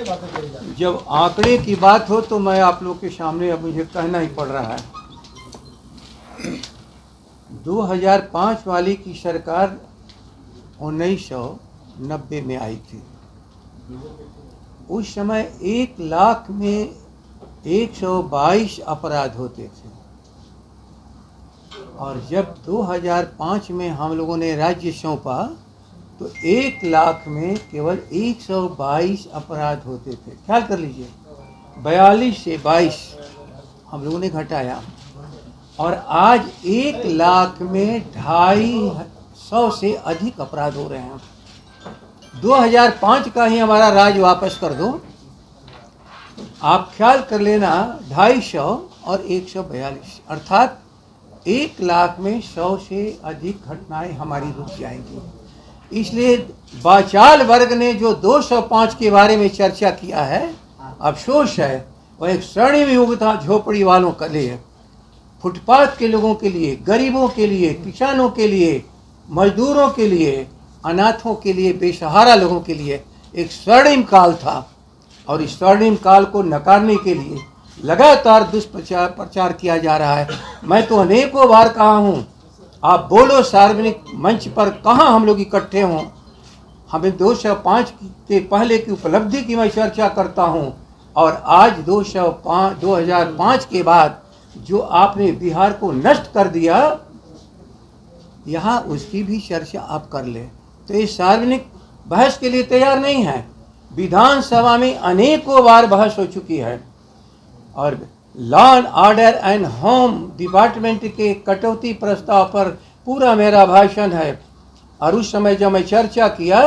जब आंकड़े की बात हो तो मैं आप लोग के सामने अब मुझे कहना ही पड़ रहा है। 2005 वाली की सरकार 1990 में आई थी। उस समय 1 लाख में 122 अपराध होते थे और जब 2005 में हम लोगों ने राज्य सौंपा तो 1 लाख में केवल 122 अपराध होते थे। ख्याल कर लीजिए, 42 से 22 हम लोगों ने घटाया और आज 1 लाख में 250 से अधिक अपराध हो रहे हैं। 2005 का ही हमारा राज वापस कर दो, आप ख्याल कर लेना, 250 और 142 अर्थात 1 लाख में 100 से अधिक घटनाएं हमारी रुक जाएंगी। इसलिए बाचाल वर्ग ने जो 205 के बारे में चर्चा किया है, अफसोस है वह एक स्वर्णिम युग था झोपड़ी वालों के लिए, फुटपाथ के लोगों के लिए, गरीबों के लिए, किसानों के लिए, मजदूरों के लिए, अनाथों के लिए, बेसहारा लोगों के लिए एक स्वर्णिम काल था। और इस स्वर्णिम काल को नकारने के लिए लगातार दुष्प्रचार किया जा रहा है। मैं तो अनेकों बार कहा हूँ, आप बोलो सार्वजनिक मंच पर, कहाँ हम लोग इकट्ठे हों। हमें 205 के पहले की उपलब्धि की मैं चर्चा करता हूँ और आज 2005 के बाद जो आपने बिहार को नष्ट कर दिया, यहाँ उसकी भी चर्चा आप कर ले। तो ये सार्वजनिक बहस के लिए तैयार नहीं है। विधानसभा में अनेकों बार बहस हो चुकी है और law and order and home department के कटौती प्रस्ताव पर पूरा मेरा भाषण है। और उस समय जब मैं चर्चा किया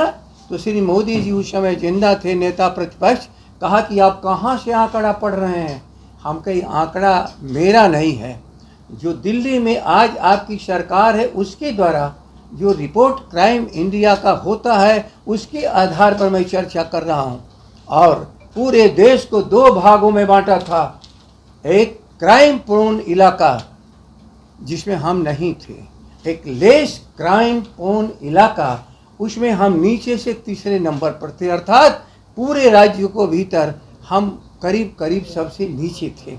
तो श्री मोदी जी उस समय जिंदा थे, नेता प्रतिपक्ष, कहा कि आप कहाँ से आंकड़ा पढ़ रहे हैं। हम कहीं आंकड़ा मेरा नहीं है, जो दिल्ली में आज आपकी सरकार है उसके द्वारा जो रिपोर्ट क्राइम इंडिया का होता है उसके आधार पर मैं चर्चा कर रहा हूँ। और पूरे देश को 2 भागों में बांटा था, एक क्राइम पूर्ण इलाका जिसमें हम नहीं थे, एक लेस क्राइम पूर्ण इलाका, उसमें हम नीचे से तीसरे नंबर पर थे, अर्थात पूरे राज्य को भीतर हम करीब करीब सबसे नीचे थे।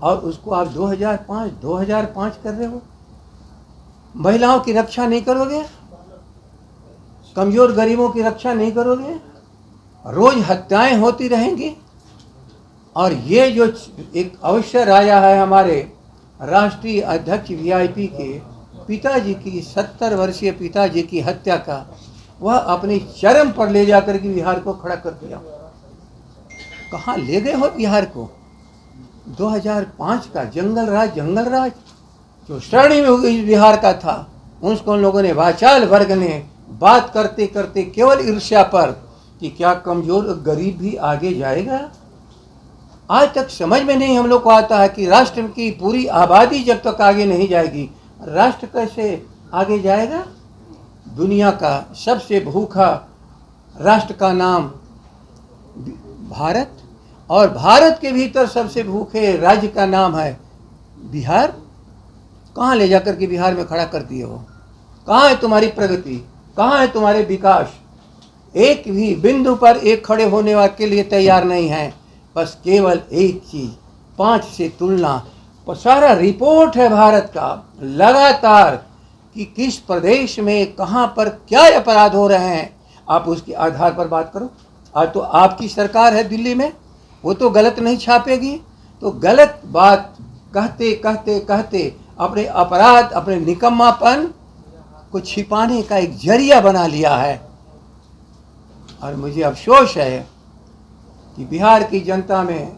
और उसको आप 2005 कर रहे हो। महिलाओं की रक्षा नहीं करोगे, कमजोर गरीबों की रक्षा नहीं करोगे, रोज हत्याएं होती रहेंगी। और ये जो एक अवसर आया है हमारे राष्ट्रीय अध्यक्ष वीआईपी के पिताजी की, 70 वर्षीय पिताजी की हत्या का, वह अपने चरम पर ले जाकर के बिहार को खड़ा कर दिया। कहाँ ले गए हो बिहार को? 2005 का जंगल राज जो स्वर्णिम बिहार का था, उसको उन लोगों ने, वाचाल वर्ग ने, बात करते करते केवल ईर्ष्या पर कि क्या कमजोर गरीब भी आगे जाएगा। आज तक समझ में नहीं हम लोग को आता है कि राष्ट्र की पूरी आबादी जब तक आगे नहीं जाएगी, राष्ट्र कैसे आगे जाएगा। दुनिया का सबसे भूखा राष्ट्र का नाम भारत, और भारत के भीतर सबसे भूखे राज्य का नाम है बिहार। कहाँ ले जाकर के बिहार में खड़ा कर दिए हो? कहाँ है तुम्हारी प्रगति? कहाँ है तुम्हारे विकास? एक भी बिंदु पर एक खड़े होने के लिए तैयार नहीं है। बस केवल एक चीज, 5 से तुलना। सारा रिपोर्ट है भारत का लगातार कि किस प्रदेश में कहाँ पर क्या अपराध हो रहे हैं, आप उसके आधार पर बात करो। आज तो आपकी सरकार है दिल्ली में, वो तो गलत नहीं छापेगी। तो गलत बात कहते कहते कहते अपने अपराध, अपने निकम्मापन को छिपाने का एक जरिया बना लिया है। और मुझे अफसोस है कि बिहार की जनता में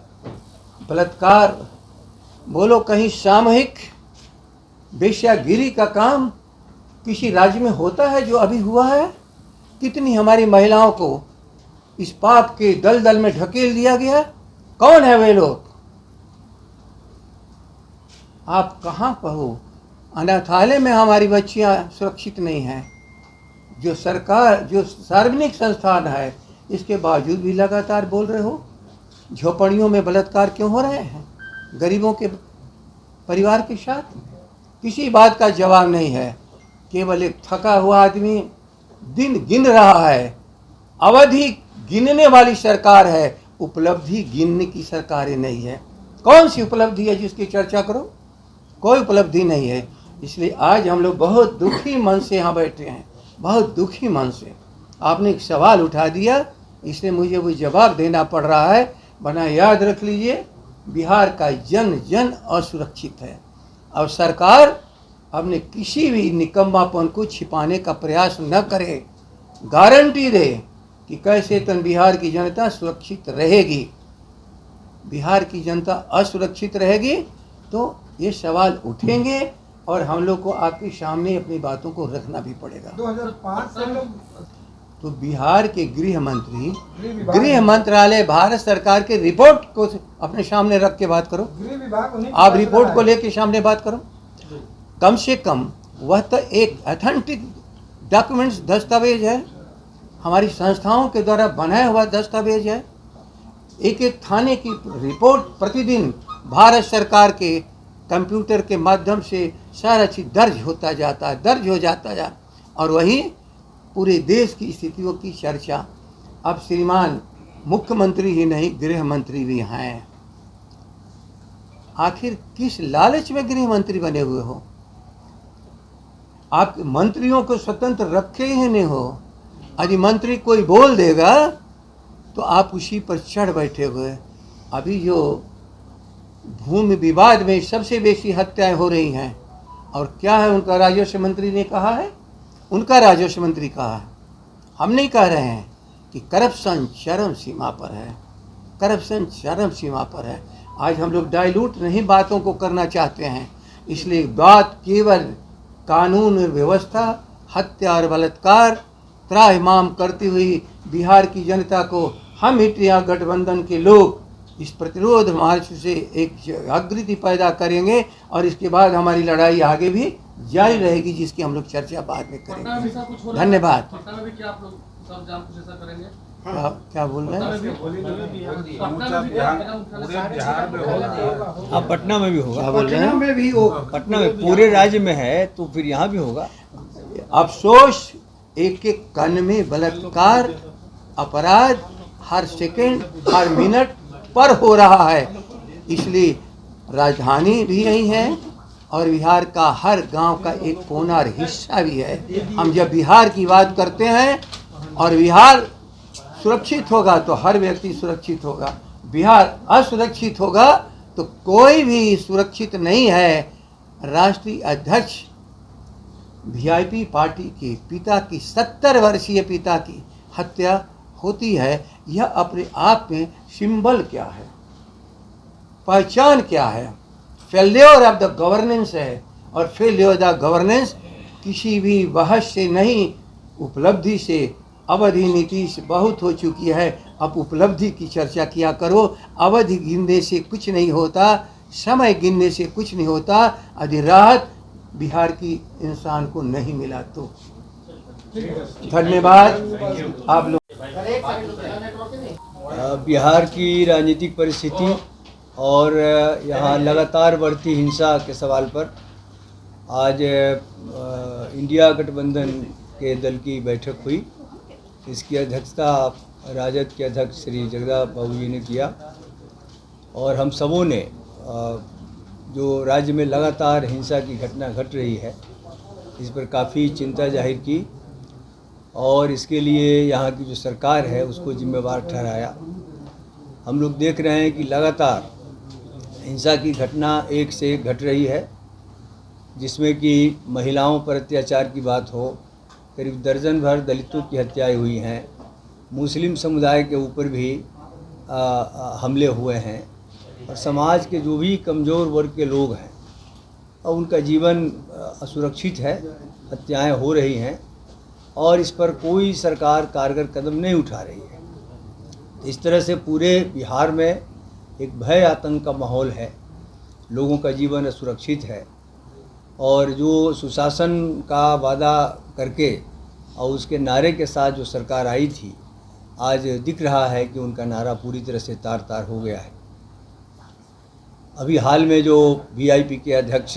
बलात्कार, बोलो कहीं सामूहिक वेश्यागिरी का काम किसी राज्य में होता है जो अभी हुआ है? कितनी हमारी महिलाओं को इस पाप के दलदल में ढकेल दिया गया। कौन है वे लोग? आप कहाँ पर हो? अनाथालय में हमारी बच्चियां सुरक्षित नहीं हैं। जो सरकार, जो सार्वजनिक संस्थान है, इसके बावजूद भी लगातार बोल रहे हो। झोपड़ियों में बलात्कार क्यों हो रहे हैं गरीबों के परिवार के साथ? किसी बात का जवाब नहीं है। केवल एक थका हुआ आदमी दिन गिन रहा है। अवधि गिनने वाली सरकार है, उपलब्धि गिनने की सरकारें नहीं है। कौन सी उपलब्धि है जिसकी चर्चा करो? कोई उपलब्धि नहीं है। इसलिए आज हम लोग बहुत दुखी मन से यहाँ बैठे हैं, बहुत दुखी मन से। आपने एक सवाल उठा दिया, इसलिए मुझे वो जवाब देना पड़ रहा है। वरना याद रख लीजिए, बिहार का जन जन असुरक्षित है और सरकार अपने किसी भी निकम्मापन को छिपाने का प्रयास न करे। गारंटी दे कि कैसे तन बिहार की जनता सुरक्षित रहेगी। बिहार की जनता असुरक्षित रहेगी तो ये सवाल उठेंगे और हम लोग को आपके सामने अपनी बातों को रखना भी पड़ेगा। 2005 से लोग तो बिहार के गृह मंत्री, गृह मंत्रालय भारत सरकार के रिपोर्ट को अपने सामने रख के बात करो। गृह विभाग उन्हीं आप रिपोर्ट को लेके सामने बात करो। कम से कम वह तो एक ऑथेंटिक डॉक्यूमेंट्स, दस्तावेज है, हमारी संस्थाओं के द्वारा बनाया हुआ दस्तावेज है। एक एक थाने की रिपोर्ट प्रतिदिन भारत सरकार के कंप्यूटर के माध्यम से सारा चीज दर्ज होता जाता है, दर्ज हो जाता है। और वही पूरे देश की स्थितियों की चर्चा अब श्रीमान मुख्यमंत्री ही नहीं, गृह मंत्री भी हैं। आखिर किस लालच में गृह मंत्री बने हुए हो? आप मंत्रियों को स्वतंत्र रखे ही नहीं हो। यदि मंत्री कोई बोल देगा तो आप उसी पर चढ़ बैठे हुए। अभी जो भूमि विवाद में सबसे बेसी हत्याएं हो रही हैं, और क्या है उनका राजस्व मंत्री ने कहा है, उनका राजस्व मंत्री कहा है, हम नहीं कह रहे हैं कि करप्शन चरम सीमा पर है, करप्शन चरम सीमा पर है। आज हम लोग डाइल्यूट नहीं बातों को करना चाहते हैं, इसलिए बात केवल कानून व्यवस्था, हत्या और बलात्कार त्राहिमाम करती हुई बिहार की जनता को हम इंडिया गठबंधन के लोग इस प्रतिरोध मार्च से एक जागृति पैदा करेंगे और इसके बाद हमारी लड़ाई आगे भी जारी रहेगी, जिसकी हम लोग चर्चा बाद में करेंगे। धन्यवाद। क्या बोल रहे हैं? हाँ, पटना में भी होगा। क्या बोल रहे हैं? में भी होगा। पटना में पूरे राज्य में है तो फिर यहाँ भी होगा। अफसोस, एक एक कण में बलात्कार अपराध हर सेकंड हर मिनट पर हो रहा है। इसलिए राजधानी भी यही है और बिहार का हर गांव का एक कोना और हिस्सा भी है। हम जब बिहार की बात करते हैं और बिहार सुरक्षित होगा तो हर व्यक्ति सुरक्षित होगा, बिहार असुरक्षित होगा तो कोई भी सुरक्षित नहीं है। राष्ट्रीय अध्यक्ष वीआईपी पार्टी के पिता की 70 वर्षीय पिता की हत्या होती है, यह अपने आप में सिंबल क्या है, पहचान क्या है? फेल्योर ऑफ द गवर्नेंस है। और फेल्योर द गवर्नेंस किसी भी बहस से नहीं, उपलब्धि से। अवधि नीति से बहुत हो चुकी है, अब उपलब्धि की चर्चा किया करो। अवधि गिनने से कुछ नहीं होता, समय गिनने से कुछ नहीं होता। यदि राहत बिहार की इंसान को नहीं मिला तो धन्यवाद। आप लोग बिहार की राजनीतिक परिस्थिति और यहाँ लगातार बढ़ती हिंसा के सवाल पर आज इंडिया गठबंधन के दल की बैठक हुई। इसकी अध्यक्षता राजद के अध्यक्ष श्री जगदाप बाबू जी ने किया और हम सबों ने जो राज्य में लगातार हिंसा की घटना घट रही है इस पर काफ़ी चिंता जाहिर की और इसके लिए यहाँ की जो सरकार है उसको जिम्मेवार ठहराया। हम लोग देख रहे हैं कि लगातार हिंसा की घटना एक से एक घट रही है, जिसमें कि महिलाओं पर अत्याचार की बात हो, करीब दर्जन भर दलितों की हत्याएं हुई हैं, मुस्लिम समुदाय के ऊपर भी हमले हुए हैं और समाज के जो भी कमज़ोर वर्ग के लोग हैं और उनका जीवन असुरक्षित है, हत्याएं हो रही हैं और इस पर कोई सरकार कारगर कदम नहीं उठा रही है। इस तरह से पूरे बिहार में एक भय आतंक का माहौल है, लोगों का जीवन असुरक्षित है और जो सुशासन का वादा करके और उसके नारे के साथ जो सरकार आई थी, आज दिख रहा है कि उनका नारा पूरी तरह से तार तार हो गया है। अभी हाल में जो वीआईपी के अध्यक्ष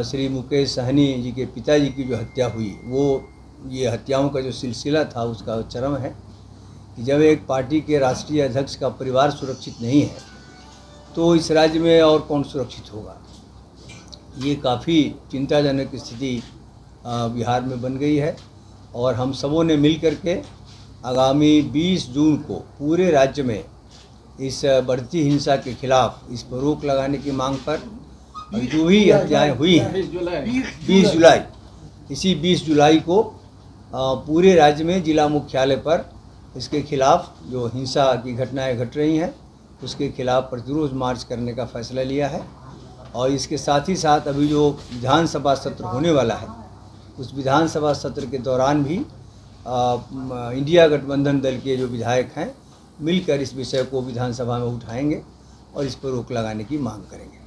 श्री मुकेश सहनी जी के पिताजी की जो हत्या हुई, वो ये हत्याओं का जो सिलसिला था उसका चरम है। कि जब एक पार्टी के राष्ट्रीय अध्यक्ष का परिवार सुरक्षित नहीं है तो इस राज्य में और कौन सुरक्षित होगा। ये काफ़ी चिंताजनक स्थिति बिहार में बन गई है और हम सबों ने मिल कर के आगामी 20 जून को पूरे राज्य में इस बढ़ती हिंसा के खिलाफ इस पर रोक लगाने की मांग पर जो भी हत्याएँ हुई हैं 20 जुलाई इसी 20 जुलाई को पूरे राज्य में जिला मुख्यालय पर इसके खिलाफ जो हिंसा की घटनाएं घट रही हैं उसके खिलाफ प्रतिरोध मार्च करने का फैसला लिया है। और इसके साथ ही साथ अभी जो विधानसभा सत्र होने वाला है उस विधानसभा सत्र के दौरान भी इंडिया गठबंधन दल के जो विधायक हैं मिलकर इस विषय को विधानसभा में उठाएंगे और इस पर रोक लगाने की मांग करेंगे।